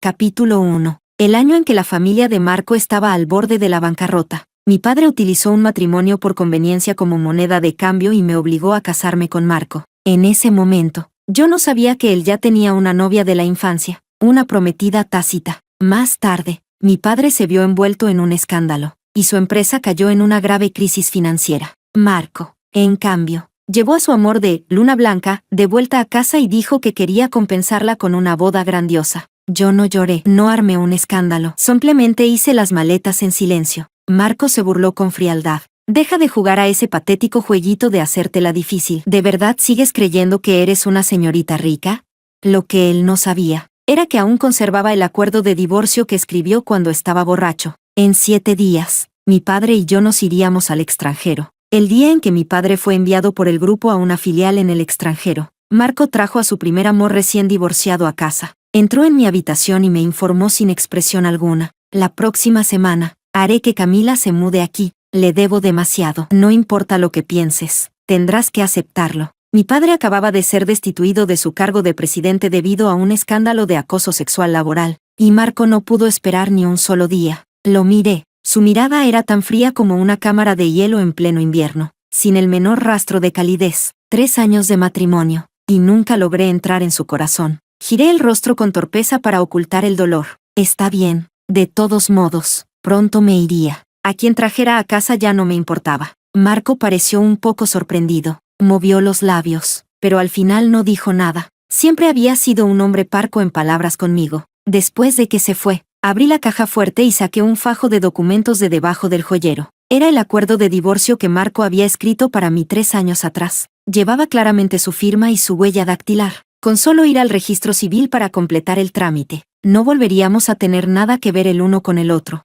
Capítulo 1. El año en que la familia de Marco estaba al borde de la bancarrota, mi padre utilizó un matrimonio por conveniencia como moneda de cambio y me obligó a casarme con Marco. En ese momento, yo no sabía que él ya tenía una novia de la infancia, una prometida tácita. Más tarde, mi padre se vio envuelto en un escándalo, y su empresa cayó en una grave crisis financiera. Marco, en cambio, llevó a su amor de Luna Blanca de vuelta a casa y dijo que quería compensarla con una boda grandiosa. Yo no lloré, no armé un escándalo, simplemente hice las maletas en silencio. Marco se burló con frialdad. Deja de jugar a ese patético jueguito de hacértela difícil. ¿De verdad sigues creyendo que eres una señorita rica? Lo que él no sabía era que aún conservaba el acuerdo de divorcio que escribió cuando estaba borracho. En 7 días, mi padre y yo nos iríamos al extranjero. El día en que mi padre fue enviado por el grupo a una filial en el extranjero, Marco trajo a su primer amor recién divorciado a casa. Entró en mi habitación y me informó sin expresión alguna. La próxima semana, haré que Camila se mude aquí. Le debo demasiado. No importa lo que pienses, tendrás que aceptarlo. Mi padre acababa de ser destituido de su cargo de presidente debido a un escándalo de acoso sexual laboral, y Marco no pudo esperar ni un solo día. Lo miré. Su mirada era tan fría como una cámara de hielo en pleno invierno, sin el menor rastro de calidez. 3 años de matrimonio, y nunca logré entrar en su corazón. Giré el rostro con torpeza para ocultar el dolor. Está bien, de todos modos, pronto me iría. A quien trajera a casa ya no me importaba. Marco pareció un poco sorprendido. Movió los labios, pero al final no dijo nada. Siempre había sido un hombre parco en palabras conmigo. Después de que se fue, abrí la caja fuerte y saqué un fajo de documentos de debajo del joyero. Era el acuerdo de divorcio que Marco había escrito para mí 3 años atrás. Llevaba claramente su firma y su huella dactilar. Con solo ir al registro civil para completar el trámite, no volveríamos a tener nada que ver el uno con el otro.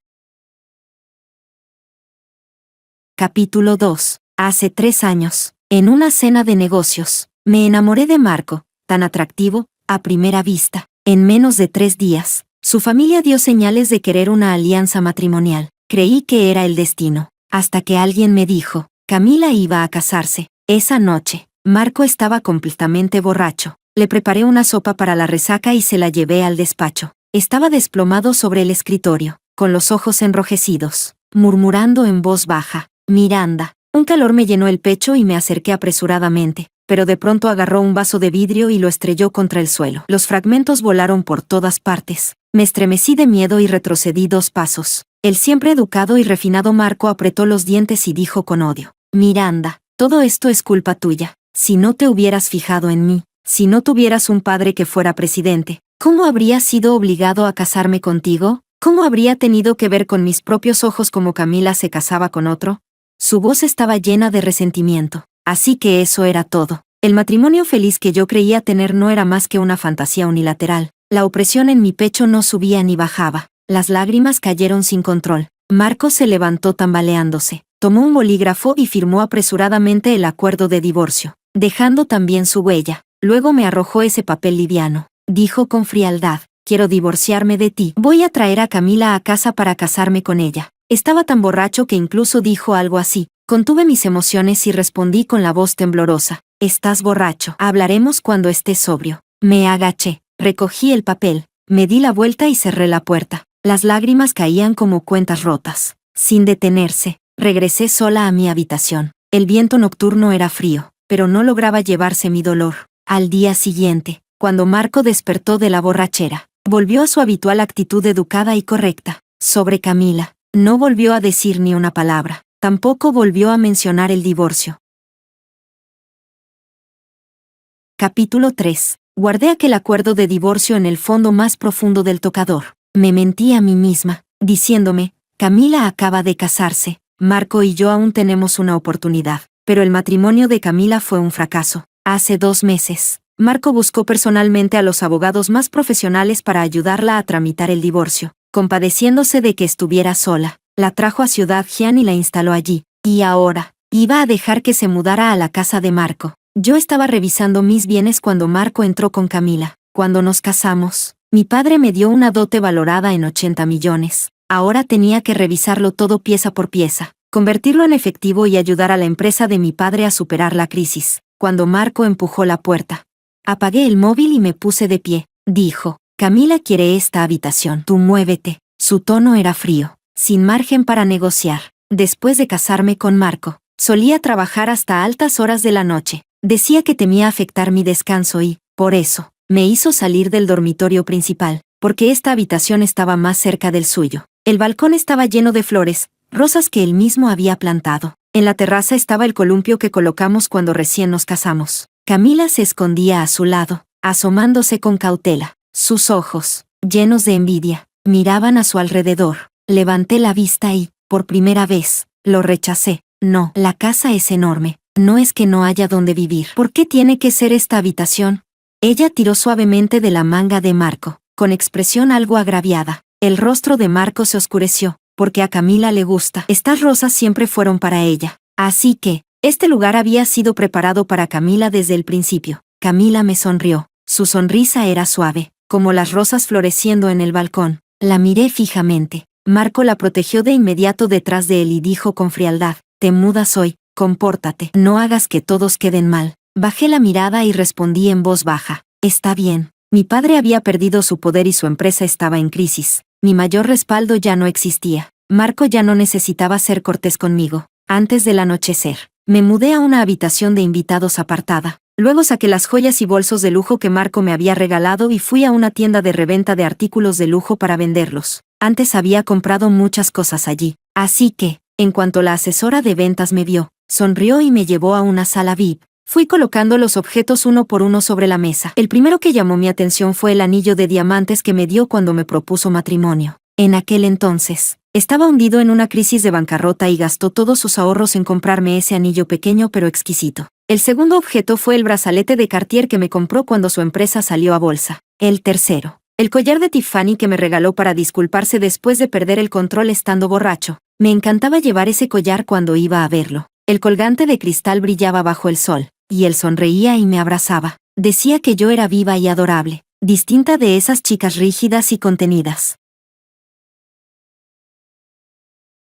Capítulo 2. Hace 3 años, en una cena de negocios, me enamoré de Marco, tan atractivo, a primera vista. En menos de 3 días, su familia dio señales de querer una alianza matrimonial. Creí que era el destino, hasta que alguien me dijo, Camila iba a casarse. Esa noche, Marco estaba completamente borracho. Le preparé una sopa para la resaca y se la llevé al despacho. Estaba desplomado sobre el escritorio, con los ojos enrojecidos, murmurando en voz baja, Miranda. Un calor me llenó el pecho y me acerqué apresuradamente, pero de pronto agarró un vaso de vidrio y lo estrelló contra el suelo. Los fragmentos volaron por todas partes. Me estremecí de miedo y retrocedí 2 pasos. El siempre educado y refinado Marco apretó los dientes y dijo con odio, Miranda, todo esto es culpa tuya. Si no te hubieras fijado en mí, si no tuvieras un padre que fuera presidente, ¿cómo habría sido obligado a casarme contigo? ¿Cómo habría tenido que ver con mis propios ojos cómo Camila se casaba con otro? Su voz estaba llena de resentimiento. Así que eso era todo. El matrimonio feliz que yo creía tener no era más que una fantasía unilateral. La opresión en mi pecho no subía ni bajaba. Las lágrimas cayeron sin control. Marco se levantó tambaleándose. Tomó un bolígrafo y firmó apresuradamente el acuerdo de divorcio, dejando también su huella. Luego me arrojó ese papel liviano. Dijo con frialdad, quiero divorciarme de ti. Voy a traer a Camila a casa para casarme con ella. Estaba tan borracho que incluso dijo algo así. Contuve mis emociones y respondí con la voz temblorosa. Estás borracho. Hablaremos cuando estés sobrio. Me agaché, recogí el papel, me di la vuelta y cerré la puerta. Las lágrimas caían como cuentas rotas. Sin detenerse, regresé sola a mi habitación. El viento nocturno era frío, pero no lograba llevarse mi dolor. Al día siguiente, cuando Marco despertó de la borrachera, volvió a su habitual actitud educada y correcta. Sobre Camila, no volvió a decir ni una palabra. Tampoco volvió a mencionar el divorcio. Capítulo 3. Guardé aquel acuerdo de divorcio en el fondo más profundo del tocador. Me mentí a mí misma, diciéndome, Camila acaba de casarse, Marco y yo aún tenemos una oportunidad. Pero el matrimonio de Camila fue un fracaso. Hace 2 meses, Marco buscó personalmente a los abogados más profesionales para ayudarla a tramitar el divorcio. Compadeciéndose de que estuviera sola, la trajo a Ciudad Jian y la instaló allí. Y ahora, iba a dejar que se mudara a la casa de Marco. Yo estaba revisando mis bienes cuando Marco entró con Camila. Cuando nos casamos, mi padre me dio una dote valorada en 80 millones. Ahora tenía que revisarlo todo pieza por pieza, convertirlo en efectivo y ayudar a la empresa de mi padre a superar la crisis. Cuando Marco empujó la puerta, apagué el móvil y me puse de pie. Dijo, Camila quiere esta habitación. Tú muévete. Su tono era frío, sin margen para negociar. Después de casarme con Marco, solía trabajar hasta altas horas de la noche. Decía que temía afectar mi descanso y, por eso, me hizo salir del dormitorio principal, porque esta habitación estaba más cerca del suyo. El balcón estaba lleno de flores, rosas que él mismo había plantado. En la terraza estaba el columpio que colocamos cuando recién nos casamos. Camila se escondía a su lado, asomándose con cautela. Sus ojos, llenos de envidia, miraban a su alrededor. Levanté la vista y, por primera vez, lo rechacé. No, la casa es enorme. No es que no haya donde vivir. ¿Por qué tiene que ser esta habitación? Ella tiró suavemente de la manga de Marco, con expresión algo agraviada. El rostro de Marco se oscureció, porque a Camila le gusta. Estas rosas siempre fueron para ella. Así que, este lugar había sido preparado para Camila desde el principio. Camila me sonrió. Su sonrisa era suave, como las rosas floreciendo en el balcón. La miré fijamente. Marco la protegió de inmediato detrás de él y dijo con frialdad: «Te mudas hoy, compórtate, no hagas que todos queden mal». Bajé la mirada y respondí en voz baja: «Está bien». Mi padre había perdido su poder y su empresa estaba en crisis. Mi mayor respaldo ya no existía. Marco ya no necesitaba ser cortés conmigo. Antes del anochecer, me mudé a una habitación de invitados apartada. Luego saqué las joyas y bolsos de lujo que Marco me había regalado y fui a una tienda de reventa de artículos de lujo para venderlos. Antes había comprado muchas cosas allí. Así que, en cuanto la asesora de ventas me vio, sonrió y me llevó a una sala VIP. Fui colocando los objetos uno por uno sobre la mesa. El primero que llamó mi atención fue el anillo de diamantes que me dio cuando me propuso matrimonio. En aquel entonces, estaba hundido en una crisis de bancarrota y gastó todos sus ahorros en comprarme ese anillo pequeño pero exquisito. El segundo objeto fue el brazalete de Cartier que me compró cuando su empresa salió a bolsa. El tercero, el collar de Tiffany que me regaló para disculparse después de perder el control estando borracho. Me encantaba llevar ese collar cuando iba a verlo. El colgante de cristal brillaba bajo el sol, y él sonreía y me abrazaba. Decía que yo era viva y adorable, distinta de esas chicas rígidas y contenidas.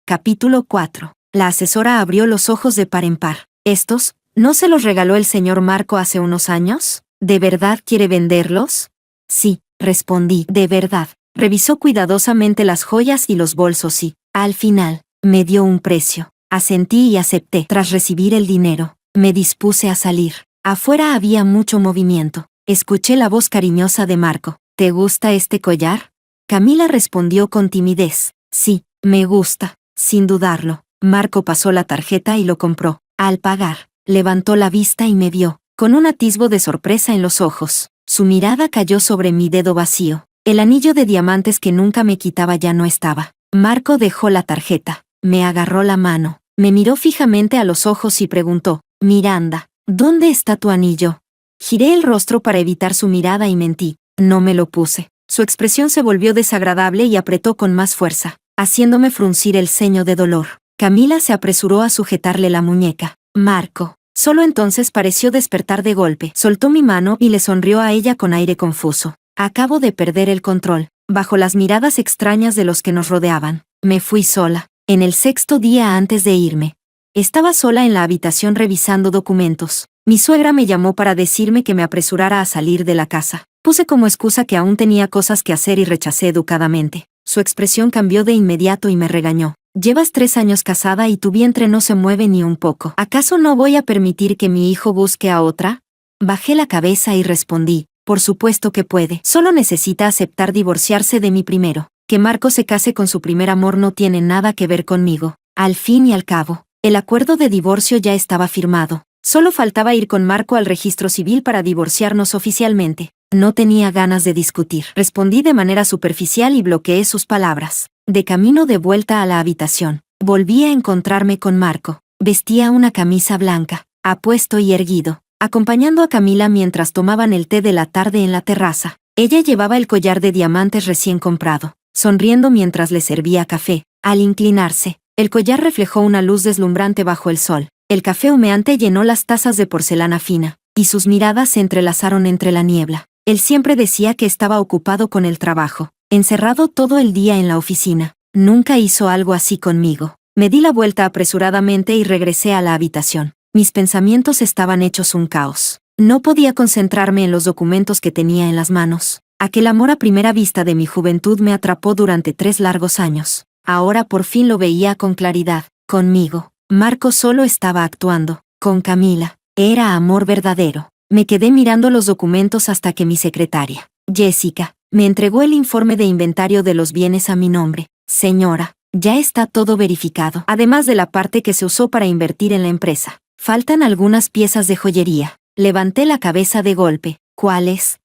Capítulo 4. La asesora abrió los ojos de par en par. ¿Estos, no se los regaló el señor Marco hace unos años? ¿De verdad quiere venderlos? Sí, respondí, de verdad. Revisó cuidadosamente las joyas y los bolsos y, al final, me dio un precio. Asentí y acepté. Tras recibir el dinero, me dispuse a salir. Afuera había mucho movimiento. Escuché la voz cariñosa de Marco. ¿Te gusta este collar? Camila respondió con timidez. Sí, me gusta. Sin dudarlo, Marco pasó la tarjeta y lo compró. Al pagar, levantó la vista y me vio, con un atisbo de sorpresa en los ojos. Su mirada cayó sobre mi dedo vacío. El anillo de diamantes que nunca me quitaba ya no estaba. Marco dejó la tarjeta, me agarró la mano, me miró fijamente a los ojos y preguntó: «Miranda, ¿dónde está tu anillo?». Giré el rostro para evitar su mirada y mentí: «No me lo puse». Su expresión se volvió desagradable y apretó con más fuerza, haciéndome fruncir el ceño de dolor. Camila se apresuró a sujetarle la muñeca. Marco, solo entonces pareció despertar de golpe. Soltó mi mano y le sonrió a ella con aire confuso. Acabo de perder el control. Bajo las miradas extrañas de los que nos rodeaban, me fui sola. En el sexto día antes de irme, estaba sola en la habitación revisando documentos. Mi suegra me llamó para decirme que me apresurara a salir de la casa. Puse como excusa que aún tenía cosas que hacer y rechacé educadamente. Su expresión cambió de inmediato y me regañó. «Llevas 3 años casada y tu vientre no se mueve ni un poco. ¿Acaso no voy a permitir que mi hijo busque a otra?». Bajé la cabeza y respondí: «Por supuesto que puede. Solo necesita aceptar divorciarse de mí primero. Que Marco se case con su primer amor no tiene nada que ver conmigo». Al fin y al cabo, el acuerdo de divorcio ya estaba firmado. Solo faltaba ir con Marco al registro civil para divorciarnos oficialmente. No tenía ganas de discutir. Respondí de manera superficial y bloqueé sus palabras. De camino de vuelta a la habitación, volví a encontrarme con Marco. Vestía una camisa blanca, apuesto y erguido, acompañando a Camila mientras tomaban el té de la tarde en la terraza. Ella llevaba el collar de diamantes recién comprado, sonriendo mientras le servía café. Al inclinarse, el collar reflejó una luz deslumbrante bajo el sol. El café humeante llenó las tazas de porcelana fina, y sus miradas se entrelazaron entre la niebla. Él siempre decía que estaba ocupado con el trabajo, encerrado todo el día en la oficina. Nunca hizo algo así conmigo. Me di la vuelta apresuradamente y regresé a la habitación. Mis pensamientos estaban hechos un caos. No podía concentrarme en los documentos que tenía en las manos. Aquel amor a primera vista de mi juventud me atrapó durante 3 largos años. Ahora por fin lo veía con claridad. Conmigo, Marco solo estaba actuando. Con Camila, era amor verdadero. Me quedé mirando los documentos hasta que mi secretaria, Jessica, me entregó el informe de inventario de los bienes a mi nombre. Señora, ya está todo verificado, además de la parte que se usó para invertir en la empresa. Faltan algunas piezas de joyería. Levanté la cabeza de golpe. ¿Cuáles?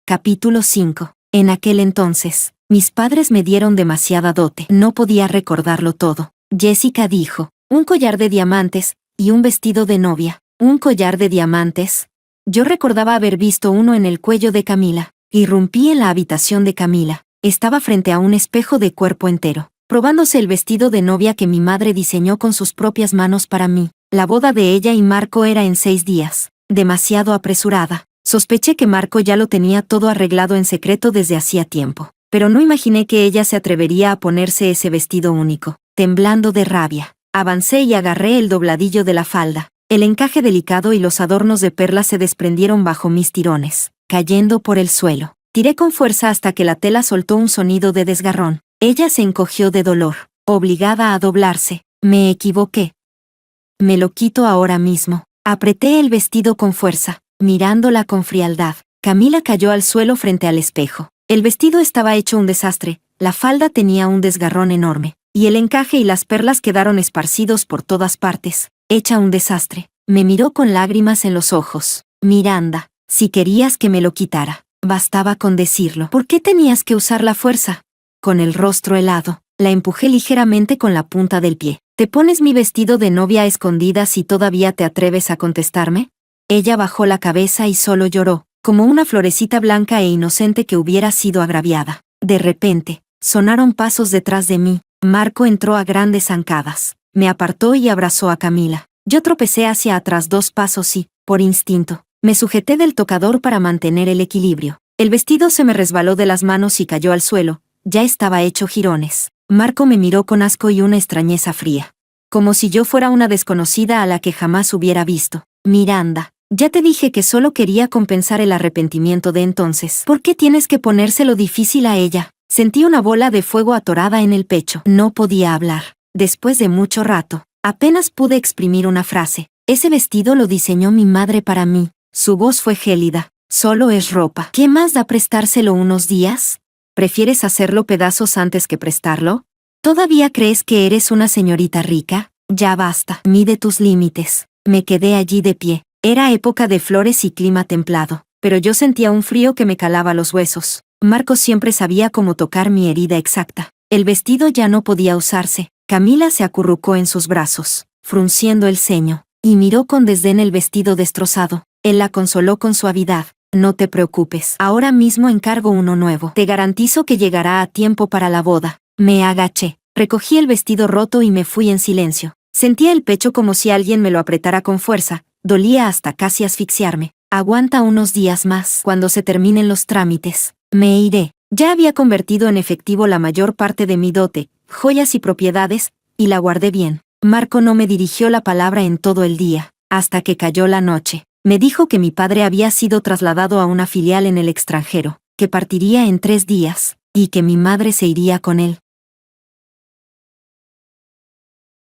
Capítulo 5. En aquel entonces, mis padres me dieron demasiada dote. No podía recordarlo todo. Jessica dijo, un collar de diamantes y un vestido de novia. ¿Un collar de diamantes? Yo recordaba haber visto uno en el cuello de Camila. Irrumpí en la habitación de Camila. Estaba frente a un espejo de cuerpo entero, probándose el vestido de novia que mi madre diseñó con sus propias manos para mí. La boda de ella y Marco era en 6 días. Demasiado apresurada. Sospeché que Marco ya lo tenía todo arreglado en secreto desde hacía tiempo, pero no imaginé que ella se atrevería a ponerse ese vestido único. Temblando de rabia, avancé y agarré el dobladillo de la falda. El encaje delicado y los adornos de perlas se desprendieron bajo mis tirones, cayendo por el suelo. Tiré con fuerza hasta que la tela soltó un sonido de desgarrón. Ella se encogió de dolor, obligada a doblarse. Me equivoqué. Me lo quito ahora mismo. Apreté el vestido con fuerza, mirándola con frialdad. Camila cayó al suelo frente al espejo. El vestido estaba hecho un desastre, la falda tenía un desgarrón enorme, y el encaje y las perlas quedaron esparcidos por todas partes. Hecha un desastre. Me miró con lágrimas en los ojos. Miranda, si querías que me lo quitara, bastaba con decirlo. ¿Por qué tenías que usar la fuerza? Con el rostro helado, la empujé ligeramente con la punta del pie. ¿Te pones mi vestido de novia a escondidas y todavía te atreves a contestarme? Ella bajó la cabeza y solo lloró, como una florecita blanca e inocente que hubiera sido agraviada. De repente, sonaron pasos detrás de mí. Marco entró a grandes zancadas. Me apartó y abrazó a Camila. Yo tropecé hacia atrás 2 pasos y, por instinto, me sujeté del tocador para mantener el equilibrio. El vestido se me resbaló de las manos y cayó al suelo. Ya estaba hecho jirones. Marco me miró con asco y una extrañeza fría. Como si yo fuera una desconocida a la que jamás hubiera visto. Miranda, ya te dije que solo quería compensar el arrepentimiento de entonces. ¿Por qué tienes que ponérselo difícil a ella? Sentí una bola de fuego atorada en el pecho. No podía hablar. Después de mucho rato, apenas pude exprimir una frase. Ese vestido lo diseñó mi madre para mí. Su voz fue gélida. Solo es ropa. ¿Qué más da prestárselo unos días? ¿Prefieres hacerlo pedazos antes que prestarlo? ¿Todavía crees que eres una señorita rica? Ya basta. Mide tus límites. Me quedé allí de pie. Era época de flores y clima templado, pero yo sentía un frío que me calaba los huesos. Marco siempre sabía cómo tocar mi herida exacta. El vestido ya no podía usarse. Camila se acurrucó en sus brazos, frunciendo el ceño, y miró con desdén el vestido destrozado. Él la consoló con suavidad. No te preocupes, ahora mismo encargo uno nuevo. Te garantizo que llegará a tiempo para la boda. Me agaché, recogí el vestido roto y me fui en silencio. Sentía el pecho como si alguien me lo apretara con fuerza, dolía hasta casi asfixiarme. Aguanta unos días más. Cuando se terminen los trámites, me iré. Ya había convertido en efectivo la mayor parte de mi dote, joyas y propiedades, y la guardé bien. Marco no me dirigió la palabra en todo el día, hasta que cayó la noche. Me dijo que mi padre había sido trasladado a una filial en el extranjero, que partiría en 3 días, y que mi madre se iría con él.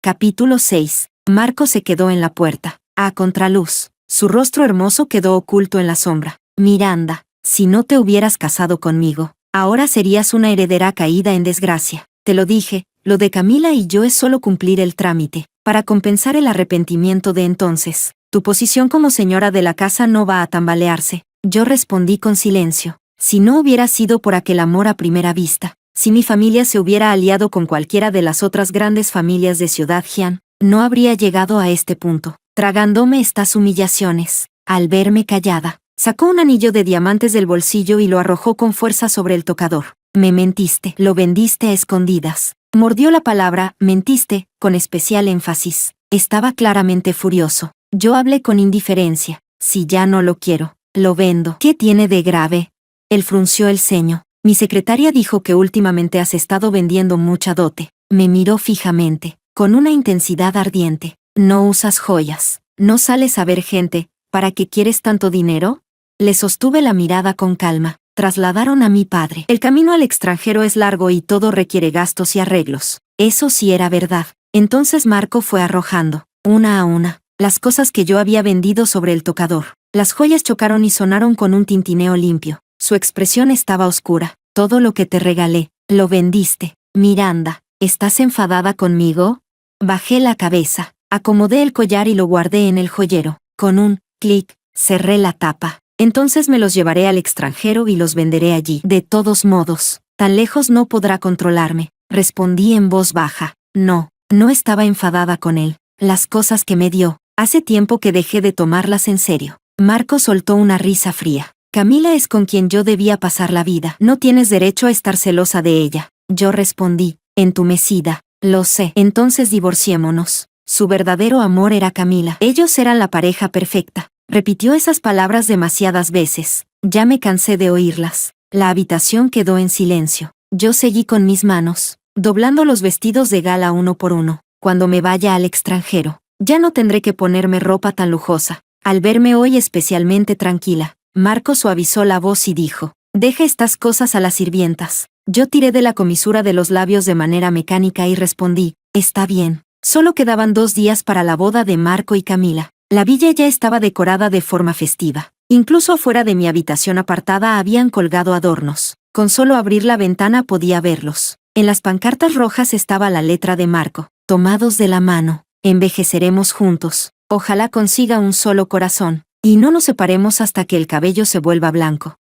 Capítulo 6. Marco se quedó en la puerta, a contraluz. Su rostro hermoso quedó oculto en la sombra. Miranda, si no te hubieras casado conmigo, ahora serías una heredera caída en desgracia. Te lo dije, lo de Camila y yo es solo cumplir el trámite, para compensar el arrepentimiento de entonces. Tu posición como señora de la casa no va a tambalearse. Yo respondí con silencio. Si no hubiera sido por aquel amor a primera vista, si mi familia se hubiera aliado con cualquiera de las otras grandes familias de Ciudad Jian, no habría llegado a este punto, tragándome estas humillaciones. Al verme callada, sacó un anillo de diamantes del bolsillo y lo arrojó con fuerza sobre el tocador. Me mentiste, lo vendiste a escondidas. Mordió la palabra, mentiste, con especial énfasis. Estaba claramente furioso. Yo hablé con indiferencia. Si ya no lo quiero, lo vendo. ¿Qué tiene de grave? Él frunció el ceño. Mi secretaria dijo que últimamente has estado vendiendo mucha dote. Me miró fijamente, con una intensidad ardiente. No usas joyas, no sales a ver gente. ¿Para qué quieres tanto dinero? Le sostuve la mirada con calma. Trasladaron a mi padre. El camino al extranjero es largo y todo requiere gastos y arreglos. Eso sí era verdad. Entonces Marco fue arrojando, una a una, las cosas que yo había vendido sobre el tocador. Las joyas chocaron y sonaron con un tintineo limpio. Su expresión estaba oscura. Todo lo que te regalé, lo vendiste. Miranda, ¿estás enfadada conmigo? Bajé la cabeza, acomodé el collar y lo guardé en el joyero. Con un clic, cerré la tapa. Entonces me los llevaré al extranjero y los venderé allí. De todos modos, tan lejos no podrá controlarme. Respondí en voz baja. No, no estaba enfadada con él. Las cosas que me dio, hace tiempo que dejé de tomarlas en serio. Marco soltó una risa fría. Camila es con quien yo debía pasar la vida. No tienes derecho a estar celosa de ella. Yo respondí, entumecida. Lo sé. Entonces divorciémonos. Su verdadero amor era Camila. Ellos eran la pareja perfecta. Repitió esas palabras demasiadas veces. Ya me cansé de oírlas. La habitación quedó en silencio. Yo seguí con mis manos, doblando los vestidos de gala uno por uno. Cuando me vaya al extranjero, ya no tendré que ponerme ropa tan lujosa. Al verme hoy especialmente tranquila, Marco suavizó la voz y dijo, deja estas cosas a las sirvientas. Yo tiré de la comisura de los labios de manera mecánica y respondí, está bien. Solo quedaban 2 días para la boda de Marco y Camila. La villa ya estaba decorada de forma festiva. Incluso afuera de mi habitación apartada habían colgado adornos. Con solo abrir la ventana podía verlos. En las pancartas rojas estaba la letra de Marco. Tomados de la mano, envejeceremos juntos. Ojalá consiga un solo corazón, y no nos separemos hasta que el cabello se vuelva blanco.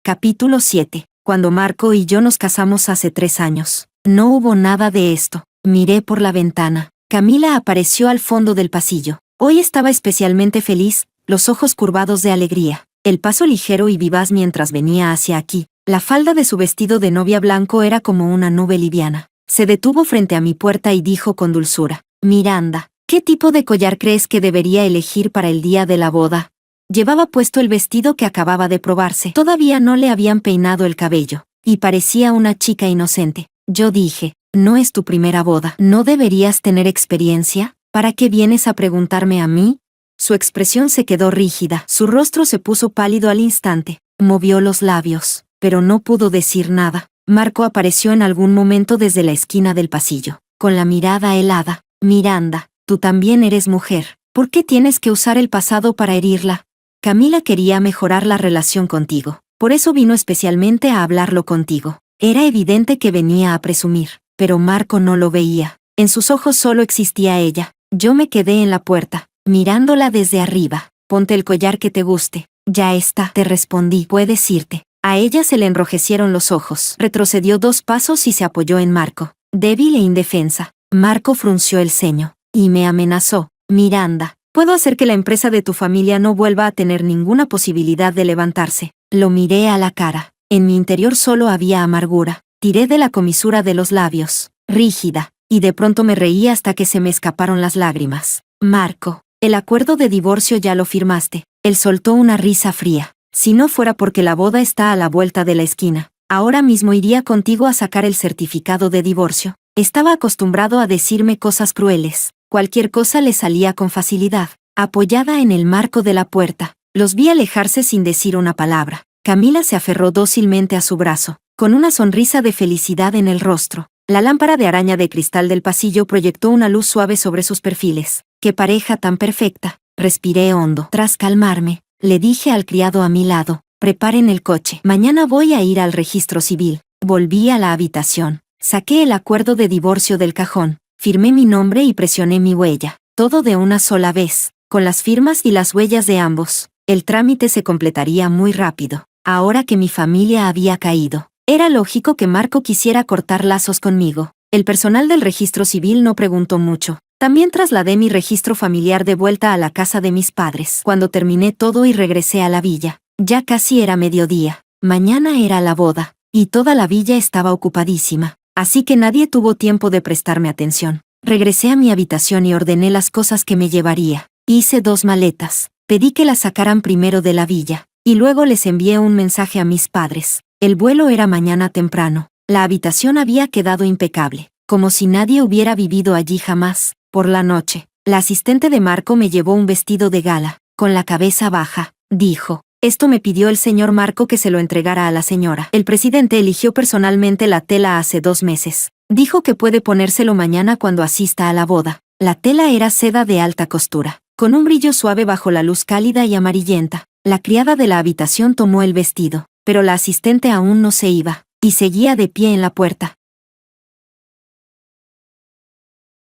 Capítulo 7. Cuando Marco y yo nos casamos hace 3 años, no hubo nada de esto. Miré por la ventana. Camila apareció al fondo del pasillo. Hoy estaba especialmente feliz, los ojos curvados de alegría, el paso ligero y vivaz mientras venía hacia aquí. La falda de su vestido de novia blanco era como una nube liviana. Se detuvo frente a mi puerta y dijo con dulzura, Miranda, ¿qué tipo de collar crees que debería elegir para el día de la boda? Llevaba puesto el vestido que acababa de probarse. Todavía no le habían peinado el cabello, y parecía una chica inocente. Yo dije, no es tu primera boda. ¿No deberías tener experiencia? ¿Para qué vienes a preguntarme a mí? Su expresión se quedó rígida. Su rostro se puso pálido al instante. Movió los labios, pero no pudo decir nada. Marco apareció en algún momento desde la esquina del pasillo, con la mirada helada. Miranda, tú también eres mujer. ¿Por qué tienes que usar el pasado para herirla? Camila quería mejorar la relación contigo. Por eso vino especialmente a hablarlo contigo. Era evidente que venía a presumir. Pero Marco no lo veía. En sus ojos solo existía ella. Yo me quedé en la puerta, mirándola desde arriba. Ponte el collar que te guste. Ya está, te respondí. Puedes irte. A ella se le enrojecieron los ojos. Retrocedió 2 pasos y se apoyó en Marco, débil e indefensa. Marco frunció el ceño, y me amenazó. Miranda, puedo hacer que la empresa de tu familia no vuelva a tener ninguna posibilidad de levantarse. Lo miré a la cara. En mi interior solo había amargura. Tiré de la comisura de los labios, rígida, y de pronto me reí hasta que se me escaparon las lágrimas. Marco, el acuerdo de divorcio ya lo firmaste. Él soltó una risa fría. Si no fuera porque la boda está a la vuelta de la esquina, ahora mismo iría contigo a sacar el certificado de divorcio. Estaba acostumbrado a decirme cosas crueles. Cualquier cosa le salía con facilidad. Apoyada en el marco de la puerta, los vi alejarse sin decir una palabra. Camila se aferró dócilmente a su brazo, con una sonrisa de felicidad en el rostro. La lámpara de araña de cristal del pasillo proyectó una luz suave sobre sus perfiles. ¡Qué pareja tan perfecta! Respiré hondo. Tras calmarme, le dije al criado a mi lado, preparen el coche. Mañana voy a ir al registro civil. Volví a la habitación. Saqué el acuerdo de divorcio del cajón. Firmé mi nombre y presioné mi huella. Todo de una sola vez. Con las firmas y las huellas de ambos, el trámite se completaría muy rápido. Ahora que mi familia había caído, era lógico que Marco quisiera cortar lazos conmigo. El personal del registro civil no preguntó mucho. También trasladé mi registro familiar de vuelta a la casa de mis padres. Cuando terminé todo y regresé a la villa, ya casi era mediodía. Mañana era la boda, y toda la villa estaba ocupadísima, así que nadie tuvo tiempo de prestarme atención. Regresé a mi habitación y ordené las cosas que me llevaría. Hice 2 maletas. Pedí que las sacaran primero de la villa, y luego les envié un mensaje a mis padres. El vuelo era mañana temprano. La habitación había quedado impecable, como si nadie hubiera vivido allí jamás. Por la noche, la asistente de Marco me llevó un vestido de gala. con la cabeza baja, dijo. Esto me pidió el señor Marco que se lo entregara a la señora. El presidente eligió personalmente la tela hace 2 meses. Dijo que puede ponérselo mañana cuando asista a la boda. La tela era seda de alta costura, con un brillo suave bajo la luz cálida y amarillenta. La criada de la habitación tomó el vestido, pero la asistente aún no se iba, y seguía de pie en la puerta.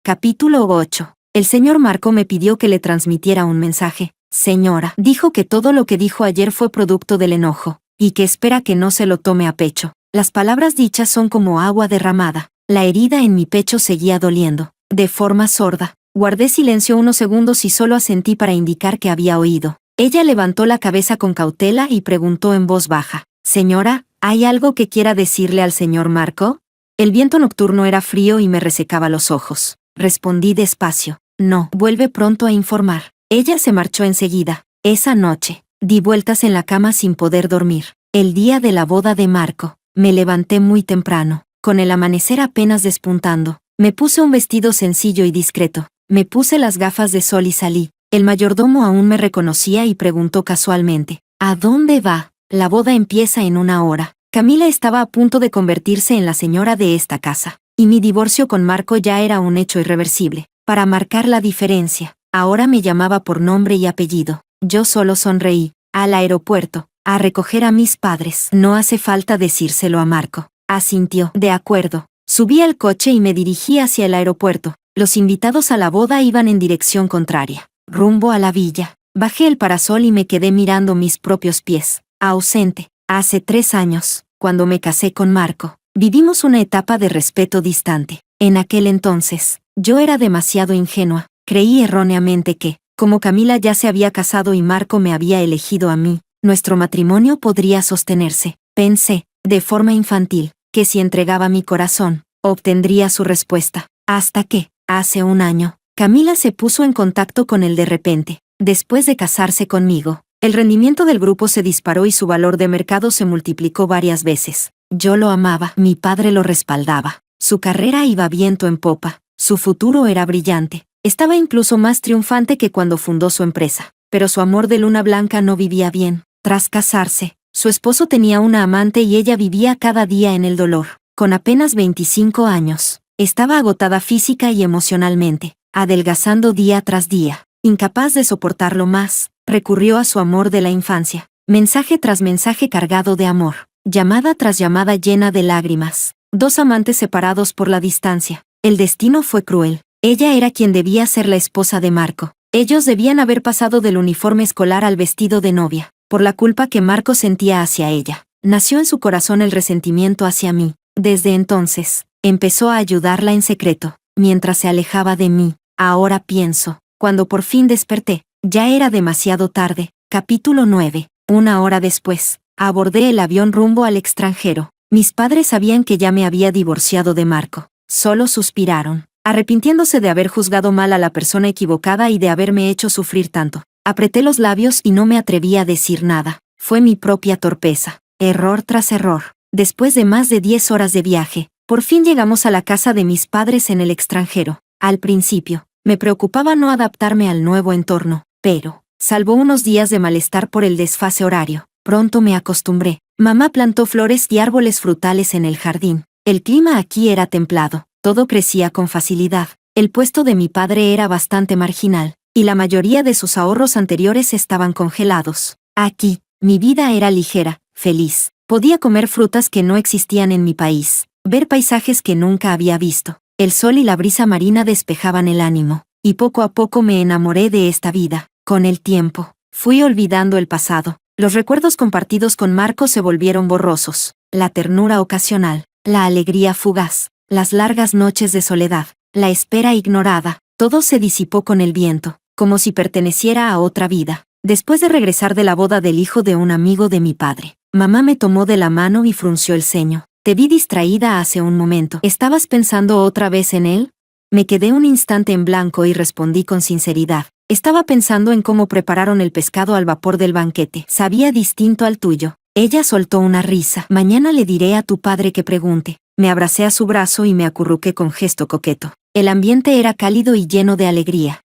Capítulo 8. El señor Marco me pidió que le transmitiera un mensaje. Señora, dijo que todo lo que dijo ayer fue producto del enojo, y que espera que no se lo tome a pecho. Las palabras dichas son como agua derramada. La herida en mi pecho seguía doliendo. De forma sorda, guardé silencio unos segundos y solo asentí para indicar que había oído. Ella levantó la cabeza con cautela y preguntó en voz baja. Señora, ¿hay algo que quiera decirle al señor Marco? El viento nocturno era frío y me resecaba los ojos. Respondí despacio. No, vuelve pronto a informar. Ella se marchó enseguida. Esa noche, di vueltas en la cama sin poder dormir. El día de la boda de Marco, me levanté muy temprano, con el amanecer apenas despuntando. Me puse un vestido sencillo y discreto. Me puse las gafas de sol y salí. El mayordomo aún me reconocía y preguntó casualmente, ¿a dónde va? La boda empieza en 1 hora. Camila estaba a punto de convertirse en la señora de esta casa, y mi divorcio con Marco ya era un hecho irreversible. Para marcar la diferencia, ahora me llamaba por nombre y apellido. Yo solo sonreí. Al aeropuerto, a recoger a mis padres. No hace falta decírselo a Marco. Asintió. De acuerdo. Subí al coche y me dirigí hacia el aeropuerto. Los invitados a la boda iban en dirección contraria, rumbo a la villa. Bajé el parasol y me quedé mirando mis propios pies. Ausente. Hace 3 años, cuando me casé con Marco, vivimos una etapa de respeto distante. En aquel entonces, yo era demasiado ingenua. Creí erróneamente que, como Camila ya se había casado y Marco me había elegido a mí, nuestro matrimonio podría sostenerse. Pensé, de forma infantil, que si entregaba mi corazón, obtendría su respuesta. Hasta que, hace 1 año, Camila se puso en contacto con él de repente. Después de casarse conmigo, el rendimiento del grupo se disparó y su valor de mercado se multiplicó varias veces. Yo lo amaba, mi padre lo respaldaba. Su carrera iba viento en popa, su futuro era brillante. Estaba incluso más triunfante que cuando fundó su empresa. Pero su amor de luna blanca no vivía bien. Tras casarse, su esposo tenía una amante y ella vivía cada día en el dolor. Con apenas 25 años, estaba agotada física y emocionalmente, adelgazando día tras día. Incapaz de soportarlo más, recurrió a su amor de la infancia. Mensaje tras mensaje cargado de amor. Llamada tras llamada llena de lágrimas. 2 amantes separados por la distancia. El destino fue cruel. Ella era quien debía ser la esposa de Marco. Ellos debían haber pasado del uniforme escolar al vestido de novia. Por la culpa que Marco sentía hacia ella, nació en su corazón el resentimiento hacia mí. Desde entonces, empezó a ayudarla en secreto, mientras se alejaba de mí. Ahora pienso, cuando por fin desperté, ya era demasiado tarde. Capítulo 9. 1 hora después, abordé el avión rumbo al extranjero. Mis padres sabían que ya me había divorciado de Marco. Solo suspiraron, arrepintiéndose de haber juzgado mal a la persona equivocada y de haberme hecho sufrir tanto. Apreté los labios y no me atreví a decir nada. Fue mi propia torpeza. Error tras error. Después de más de 10 horas de viaje, por fin llegamos a la casa de mis padres en el extranjero. Al principio, me preocupaba no adaptarme al nuevo entorno, pero, salvo unos días de malestar por el desfase horario, pronto me acostumbré. Mamá plantó flores y árboles frutales en el jardín. El clima aquí era templado, todo crecía con facilidad. El puesto de mi padre era bastante marginal, y la mayoría de sus ahorros anteriores estaban congelados. Aquí, mi vida era ligera, feliz. Podía comer frutas que no existían en mi país, ver paisajes que nunca había visto. El sol y la brisa marina despejaban el ánimo, y poco a poco me enamoré de esta vida. Con el tiempo, fui olvidando el pasado. Los recuerdos compartidos con Marco se volvieron borrosos. La ternura ocasional, la alegría fugaz, las largas noches de soledad, la espera ignorada, todo se disipó con el viento, como si perteneciera a otra vida. Después de regresar de la boda del hijo de un amigo de mi padre, mamá me tomó de la mano y frunció el ceño. Te vi distraída hace un momento. ¿Estabas pensando otra vez en él? Me quedé un instante en blanco y respondí con sinceridad. Estaba pensando en cómo prepararon el pescado al vapor del banquete. Sabía distinto al tuyo. Ella soltó una risa. Mañana le diré a tu padre que pregunte. Me abracé a su brazo y me acurruqué con gesto coqueto. El ambiente era cálido y lleno de alegría.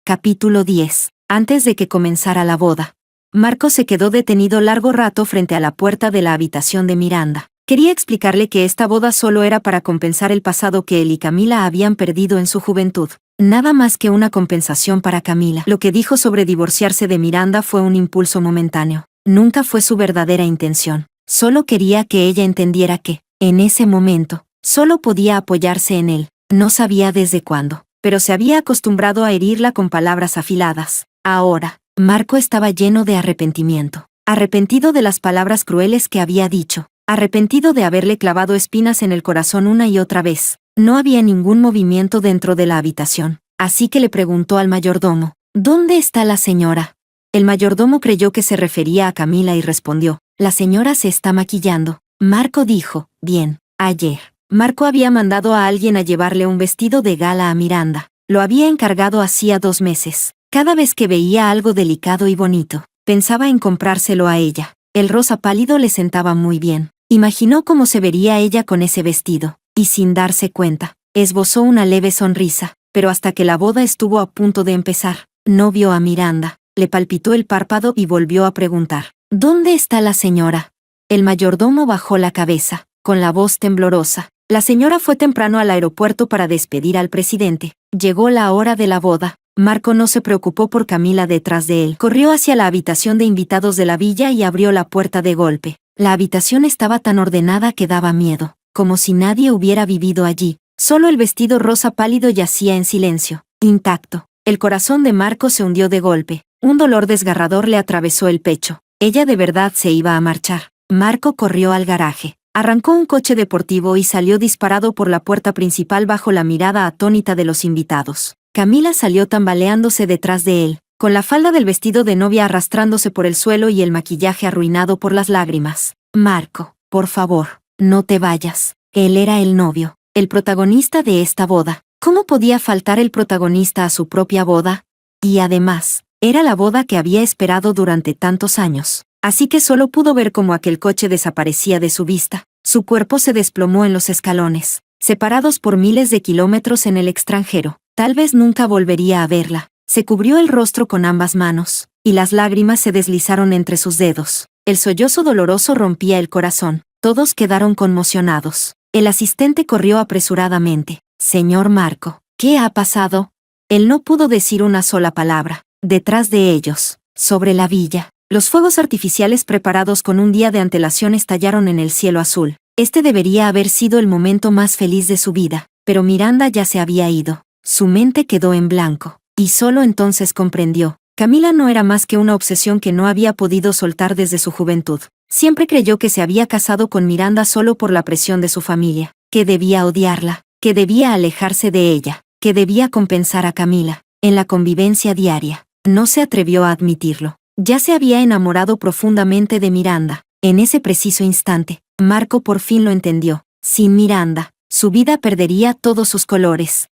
Capítulo 10. Antes de que comenzara la boda. Marco se quedó detenido largo rato frente a la puerta de la habitación de Miranda. Quería explicarle que esta boda solo era para compensar el pasado que él y Camila habían perdido en su juventud. Nada más que una compensación para Camila. Lo que dijo sobre divorciarse de Miranda fue un impulso momentáneo. Nunca fue su verdadera intención. Solo quería que ella entendiera que, en ese momento, solo podía apoyarse en él. No sabía desde cuándo, pero se había acostumbrado a herirla con palabras afiladas. Ahora, Marco estaba lleno de arrepentimiento. Arrepentido de las palabras crueles que había dicho. Arrepentido de haberle clavado espinas en el corazón una y otra vez. No había ningún movimiento dentro de la habitación, así que le preguntó al mayordomo, ¿dónde está la señora? El mayordomo creyó que se refería a Camila y respondió, la señora se está maquillando. Marco dijo, bien, ayer. Marco había mandado a alguien a llevarle un vestido de gala a Miranda. Lo había encargado hacía 2 meses. Cada vez que veía algo delicado y bonito, pensaba en comprárselo a ella. El rosa pálido le sentaba muy bien. Imaginó cómo se vería ella con ese vestido, y sin darse cuenta, esbozó una leve sonrisa, pero hasta que la boda estuvo a punto de empezar, no vio a Miranda, le palpitó el párpado y volvió a preguntar, ¿dónde está la señora? El mayordomo bajó la cabeza, con la voz temblorosa. La señora fue temprano al aeropuerto para despedir al presidente. Llegó la hora de la boda. Marco no se preocupó por Camila detrás de él. Corrió hacia la habitación de invitados de la villa y abrió la puerta de golpe. La habitación estaba tan ordenada que daba miedo, como si nadie hubiera vivido allí. Solo el vestido rosa pálido yacía en silencio, intacto. El corazón de Marco se hundió de golpe. Un dolor desgarrador le atravesó el pecho. Ella de verdad se iba a marchar. Marco corrió al garaje. Arrancó un coche deportivo y salió disparado por la puerta principal bajo la mirada atónita de los invitados. Camila salió tambaleándose detrás de él, con la falda del vestido de novia arrastrándose por el suelo y el maquillaje arruinado por las lágrimas. Marco, por favor, no te vayas. Él era el novio, el protagonista de esta boda. ¿Cómo podía faltar el protagonista a su propia boda? Y además, era la boda que había esperado durante tantos años. Así que solo pudo ver cómo aquel coche desaparecía de su vista. Su cuerpo se desplomó en los escalones, separados por miles de kilómetros en el extranjero. Tal vez nunca volvería a verla. Se cubrió el rostro con ambas manos, y las lágrimas se deslizaron entre sus dedos. El sollozo doloroso rompía el corazón. Todos quedaron conmocionados. El asistente corrió apresuradamente. Señor Marco, ¿qué ha pasado? Él no pudo decir una sola palabra. Detrás de ellos, sobre la villa, los fuegos artificiales preparados con un día de antelación estallaron en el cielo azul. Este debería haber sido el momento más feliz de su vida, pero Miranda ya se había ido. Su mente quedó en blanco, y solo entonces comprendió. Camila no era más que una obsesión que no había podido soltar desde su juventud. Siempre creyó que se había casado con Miranda solo por la presión de su familia, que debía odiarla, que debía alejarse de ella, que debía compensar a Camila, en la convivencia diaria. No se atrevió a admitirlo. Ya se había enamorado profundamente de Miranda. En ese preciso instante, Marco por fin lo entendió. Sin Miranda, su vida perdería todos sus colores.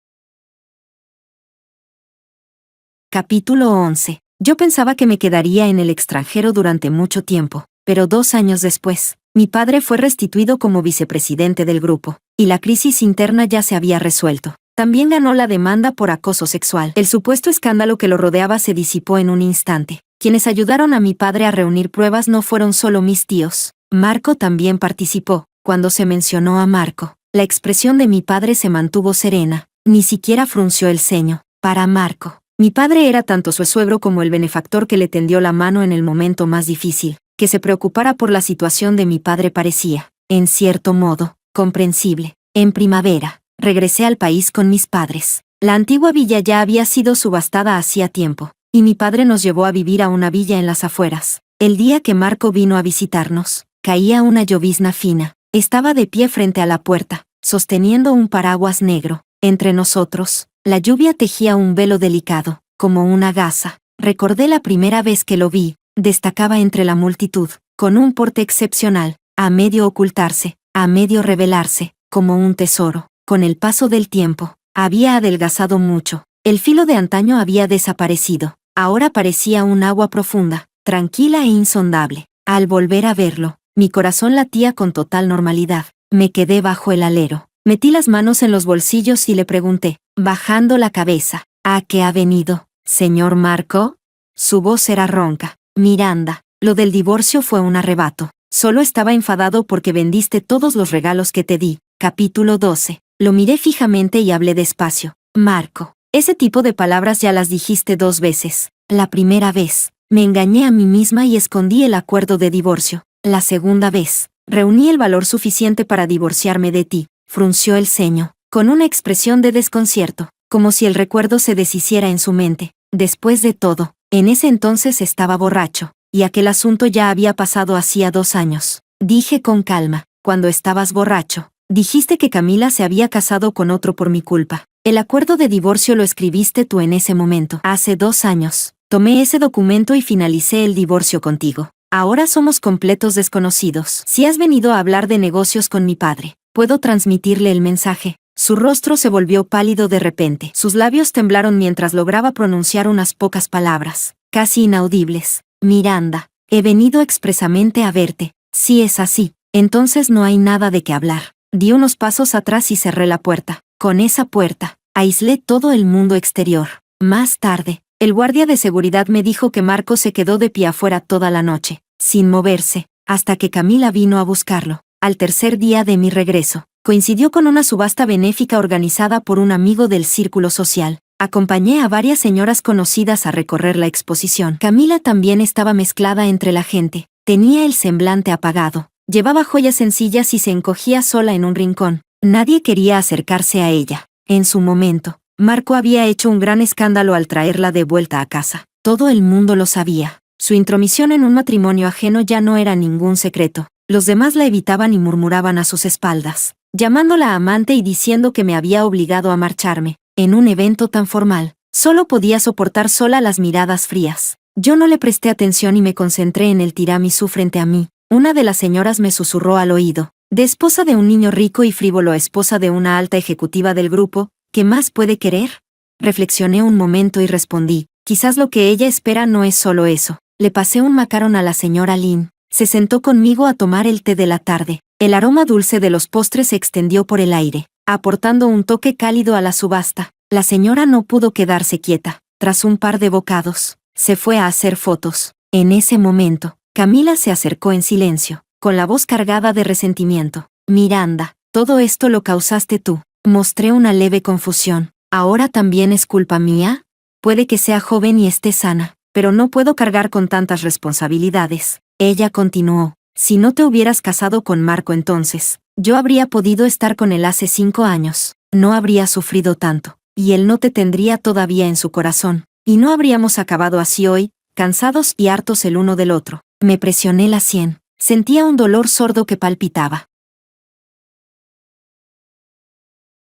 Capítulo 11. Yo pensaba que me quedaría en el extranjero durante mucho tiempo, pero 2 años después, mi padre fue restituido como vicepresidente del grupo, y la crisis interna ya se había resuelto. También ganó la demanda por acoso sexual. El supuesto escándalo que lo rodeaba se disipó en un instante. Quienes ayudaron a mi padre a reunir pruebas no fueron solo mis tíos. Marco también participó. Cuando se mencionó a Marco, la expresión de mi padre se mantuvo serena. Ni siquiera frunció el ceño. Para Marco, mi padre era tanto su suegro como el benefactor que le tendió la mano en el momento más difícil. Que se preocupara por la situación de mi padre parecía, en cierto modo, comprensible. En primavera, regresé al país con mis padres. La antigua villa ya había sido subastada hacía tiempo, y mi padre nos llevó a vivir a una villa en las afueras. El día que Marco vino a visitarnos, caía una llovizna fina. Estaba de pie frente a la puerta, sosteniendo un paraguas negro. Entre nosotros, la lluvia tejía un velo delicado, como una gasa. Recordé la primera vez que lo vi. Destacaba entre la multitud, con un porte excepcional, a medio ocultarse, a medio revelarse, como un tesoro. Con el paso del tiempo, había adelgazado mucho. El filo de antaño había desaparecido. Ahora parecía un agua profunda, tranquila e insondable. Al volver a verlo, mi corazón latía con total normalidad. Me quedé bajo el alero. Metí las manos en los bolsillos y le pregunté, bajando la cabeza, ¿a qué ha venido? Señor Marco. Su voz era ronca. Miranda, lo del divorcio fue un arrebato. Solo estaba enfadado porque vendiste todos los regalos que te di. Capítulo 12. Lo miré fijamente y hablé despacio. Marco, ese tipo de palabras ya las dijiste 2 veces. La primera vez, me engañé a mí misma y escondí el acuerdo de divorcio. La segunda vez, reuní el valor suficiente para divorciarme de ti. Frunció el ceño, con una expresión de desconcierto, como si el recuerdo se deshiciera en su mente. Después de todo, en ese entonces estaba borracho, y aquel asunto ya había pasado hacía 2 años. Dije con calma, cuando estabas borracho, dijiste que Camila se había casado con otro por mi culpa. El acuerdo de divorcio lo escribiste tú en ese momento. Hace 2 años, tomé ese documento y finalicé el divorcio contigo. Ahora somos completos desconocidos. Si has venido a hablar de negocios con mi padre, puedo transmitirle el mensaje. Su rostro se volvió pálido de repente. Sus labios temblaron mientras lograba pronunciar unas pocas palabras, casi inaudibles. Miranda, he venido expresamente a verte. Si es así, entonces no hay nada de qué hablar. Di unos pasos atrás y cerré la puerta. Con esa puerta, aislé todo el mundo exterior. Más tarde, el guardia de seguridad me dijo que Marco se quedó de pie afuera toda la noche, sin moverse, hasta que Camila vino a buscarlo. Al tercer día de mi regreso, coincidió con una subasta benéfica organizada por un amigo del círculo social. Acompañé a varias señoras conocidas a recorrer la exposición. Camila también estaba mezclada entre la gente. Tenía el semblante apagado, llevaba joyas sencillas y se encogía sola en un rincón. Nadie quería acercarse a ella. En su momento, Marco había hecho un gran escándalo al traerla de vuelta a casa. Todo el mundo lo sabía. Su intromisión en un matrimonio ajeno ya no era ningún secreto. Los demás la evitaban y murmuraban a sus espaldas, llamándola amante y diciendo que me había obligado a marcharme. En un evento tan formal, solo podía soportar sola las miradas frías. Yo no le presté atención y me concentré en el tiramisú frente a mí. Una de las señoras me susurró al oído: de esposa de un niño rico y frívolo a esposa de una alta ejecutiva del grupo, ¿qué más puede querer? Reflexioné un momento y respondí: quizás lo que ella espera no es solo eso. Le pasé un macarón a la señora Lynn. Se sentó conmigo a tomar el té de la tarde. El aroma dulce de los postres se extendió por el aire, aportando un toque cálido a la subasta. La señora no pudo quedarse quieta. Tras un par de bocados, se fue a hacer fotos. En ese momento, Camila se acercó en silencio, con la voz cargada de resentimiento. Miranda, todo esto lo causaste tú. Mostré una leve confusión. ¿Ahora también es culpa mía? Puede que sea joven y esté sana, pero no puedo cargar con tantas responsabilidades. Ella continuó: si no te hubieras casado con Marco entonces, yo habría podido estar con él hace 5 años. No habría sufrido tanto, y él no te tendría todavía en su corazón, y no habríamos acabado así hoy, cansados y hartos el uno del otro. Me presioné la sien. Sentía un dolor sordo que palpitaba.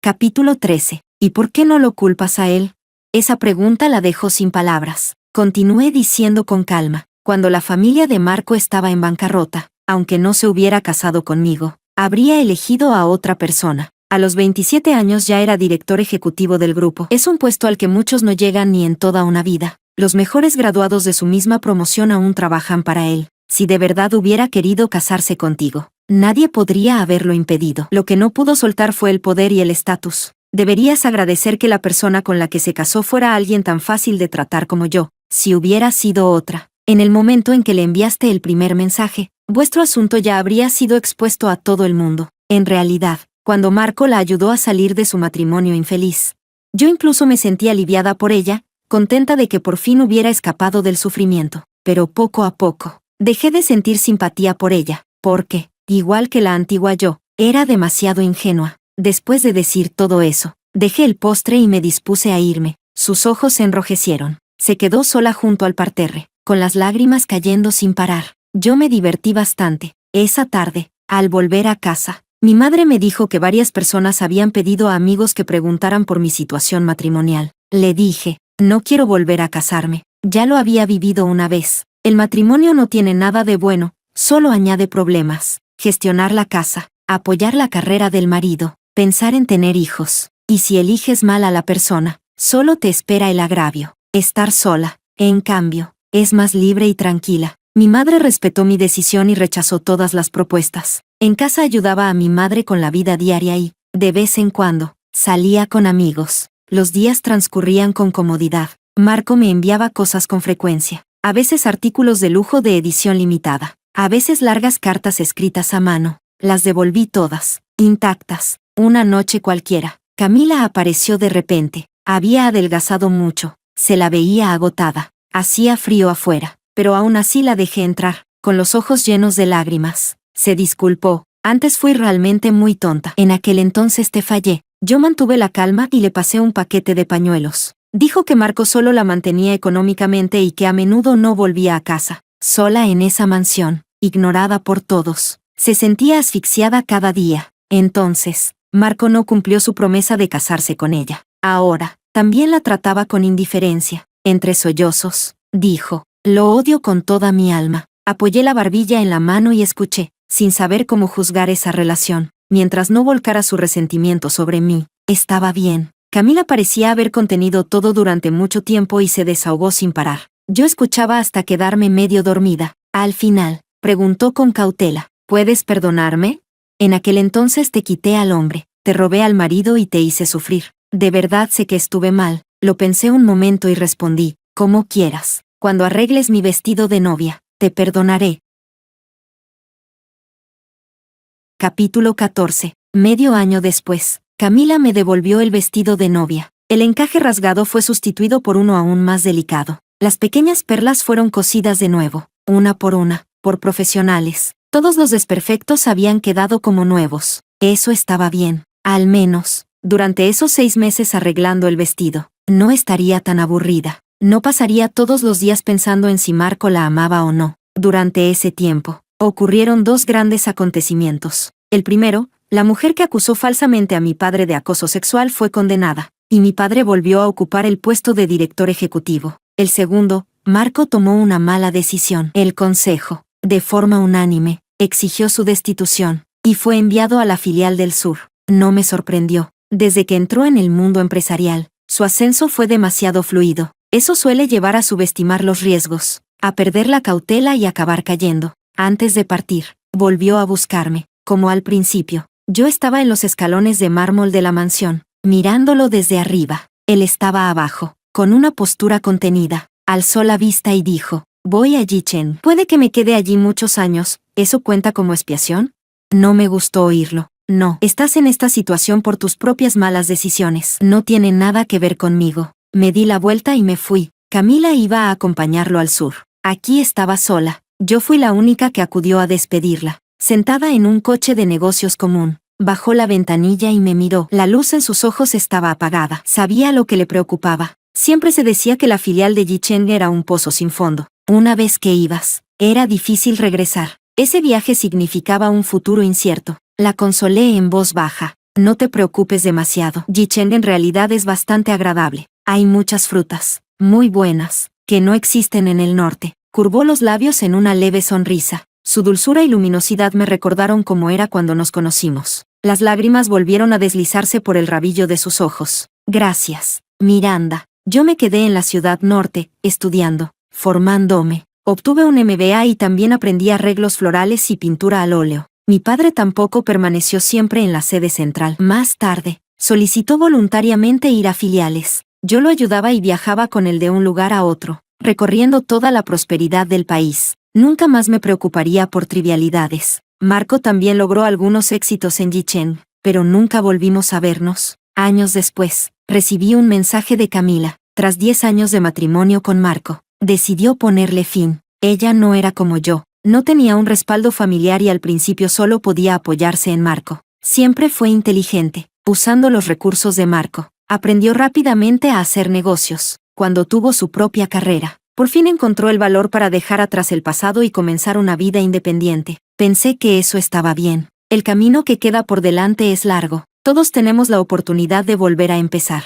Capítulo 13. ¿Y por qué no lo culpas a él? Esa pregunta la dejó sin palabras. Continué diciendo con calma: cuando la familia de Marco estaba en bancarrota, aunque no se hubiera casado conmigo, habría elegido a otra persona. A los 27 años ya era director ejecutivo del grupo. Es un puesto al que muchos no llegan ni en toda una vida. Los mejores graduados de su misma promoción aún trabajan para él. Si de verdad hubiera querido casarse contigo, nadie podría haberlo impedido. Lo que no pudo soltar fue el poder y el estatus. Deberías agradecer que la persona con la que se casó fuera alguien tan fácil de tratar como yo. Si hubiera sido otra, en el momento en que le enviaste el primer mensaje, vuestro asunto ya habría sido expuesto a todo el mundo. En realidad, cuando Marco la ayudó a salir de su matrimonio infeliz, yo incluso me sentí aliviada por ella, contenta de que por fin hubiera escapado del sufrimiento. Pero poco a poco, dejé de sentir simpatía por ella, porque, igual que la antigua yo, era demasiado ingenua. Después de decir todo eso, dejé el postre y me dispuse a irme. Sus ojos se enrojecieron. Se quedó sola junto al parterre, con las lágrimas cayendo sin parar. Yo me divertí bastante. Esa tarde, al volver a casa, mi madre me dijo que varias personas habían pedido a amigos que preguntaran por mi situación matrimonial. Le dije: no quiero volver a casarme. Ya lo había vivido una vez. El matrimonio no tiene nada de bueno, solo añade problemas. Gestionar la casa, apoyar la carrera del marido, pensar en tener hijos. Y si eliges mal a la persona, solo te espera el agravio. Estar sola, en cambio, es más libre y tranquila. Mi madre respetó mi decisión y rechazó todas las propuestas. En casa ayudaba a mi madre con la vida diaria y, de vez en cuando, salía con amigos. Los días transcurrían con comodidad. Marco me enviaba cosas con frecuencia, a veces artículos de lujo de edición limitada, a veces largas cartas escritas a mano. Las devolví todas, intactas. Una noche cualquiera, Camila apareció de repente. Había adelgazado mucho, se la veía agotada. Hacía frío afuera, pero aún así la dejé entrar, con los ojos llenos de lágrimas. Se disculpó. Antes fui realmente muy tonta. En aquel entonces te fallé. Yo mantuve la calma y le pasé un paquete de pañuelos. Dijo que Marco solo la mantenía económicamente y que a menudo no volvía a casa. Sola en esa mansión, ignorada por todos. Se sentía asfixiada cada día. Entonces, Marco no cumplió su promesa de casarse con ella. Ahora, también la trataba con indiferencia. Entre sollozos, dijo, lo odio con toda mi alma. Apoyé la barbilla en la mano y escuché, sin saber cómo juzgar esa relación, mientras no volcara su resentimiento sobre mí. Estaba bien. Camila parecía haber contenido todo durante mucho tiempo y se desahogó sin parar. Yo escuchaba hasta quedarme medio dormida. Al final, preguntó con cautela, ¿puedes perdonarme? En aquel entonces te quité al hombre, te robé al marido y te hice sufrir. De verdad sé que estuve mal. Lo pensé un momento y respondí, como quieras. Cuando arregles mi vestido de novia, te perdonaré. Capítulo 14. Medio año después, Camila me devolvió el vestido de novia. El encaje rasgado fue sustituido por uno aún más delicado. Las pequeñas perlas fueron cosidas de nuevo, una, por profesionales. Todos los desperfectos habían quedado como nuevos. Eso estaba bien. Al menos, durante esos 6 meses arreglando el vestido, no estaría tan aburrida. No pasaría todos los días pensando en si Marco la amaba o no. Durante ese tiempo, ocurrieron 2 grandes acontecimientos. El primero, la mujer que acusó falsamente a mi padre de acoso sexual fue condenada, y mi padre volvió a ocupar el puesto de director ejecutivo. El segundo, Marco tomó una mala decisión. El consejo, de forma unánime, exigió su destitución, y fue enviado a la filial del sur. No me sorprendió. Desde que entró en el mundo empresarial, su ascenso fue demasiado fluido. Eso suele llevar a subestimar los riesgos, a perder la cautela y acabar cayendo. Antes de partir, volvió a buscarme, como al principio. Yo estaba en los escalones de mármol de la mansión, mirándolo desde arriba. Él estaba abajo, con una postura contenida. Alzó la vista y dijo, voy a Yichen. Puede que me quede allí muchos años. ¿Eso cuenta como expiación? No me gustó oírlo. No, estás en esta situación por tus propias malas decisiones. No tiene nada que ver conmigo. Me di la vuelta y me fui. Camila iba a acompañarlo al sur. Aquí estaba sola. Yo fui la única que acudió a despedirla. Sentada en un coche de negocios común, bajó la ventanilla y me miró. La luz en sus ojos estaba apagada. Sabía lo que le preocupaba. Siempre se decía que la filial de Yichen era un pozo sin fondo. Una vez que ibas, era difícil regresar. Ese viaje significaba un futuro incierto. La consolé en voz baja. No te preocupes demasiado. Yichen en realidad es bastante agradable. Hay muchas frutas, muy buenas, que no existen en el norte. Curvó los labios en una leve sonrisa. Su dulzura y luminosidad me recordaron cómo era cuando nos conocimos. Las lágrimas volvieron a deslizarse por el rabillo de sus ojos. Gracias, Miranda. Yo me quedé en la ciudad norte, estudiando, formándome. Obtuve un MBA y también aprendí arreglos florales y pintura al óleo. Mi padre tampoco permaneció siempre en la sede central. Más tarde, solicitó voluntariamente ir a filiales. Yo lo ayudaba y viajaba con él de un lugar a otro, recorriendo toda la prosperidad del país. Nunca más me preocuparía por trivialidades. Marco también logró algunos éxitos en Yichen, pero nunca volvimos a vernos. Años después, recibí un mensaje de Camila. Tras 10 años de matrimonio con Marco, decidió ponerle fin. Ella no era como yo. No tenía un respaldo familiar y al principio solo podía apoyarse en Marco. Siempre fue inteligente, usando los recursos de Marco. Aprendió rápidamente a hacer negocios. Cuando tuvo su propia carrera, por fin encontró el valor para dejar atrás el pasado y comenzar una vida independiente. Pensé que eso estaba bien. El camino que queda por delante es largo. Todos tenemos la oportunidad de volver a empezar.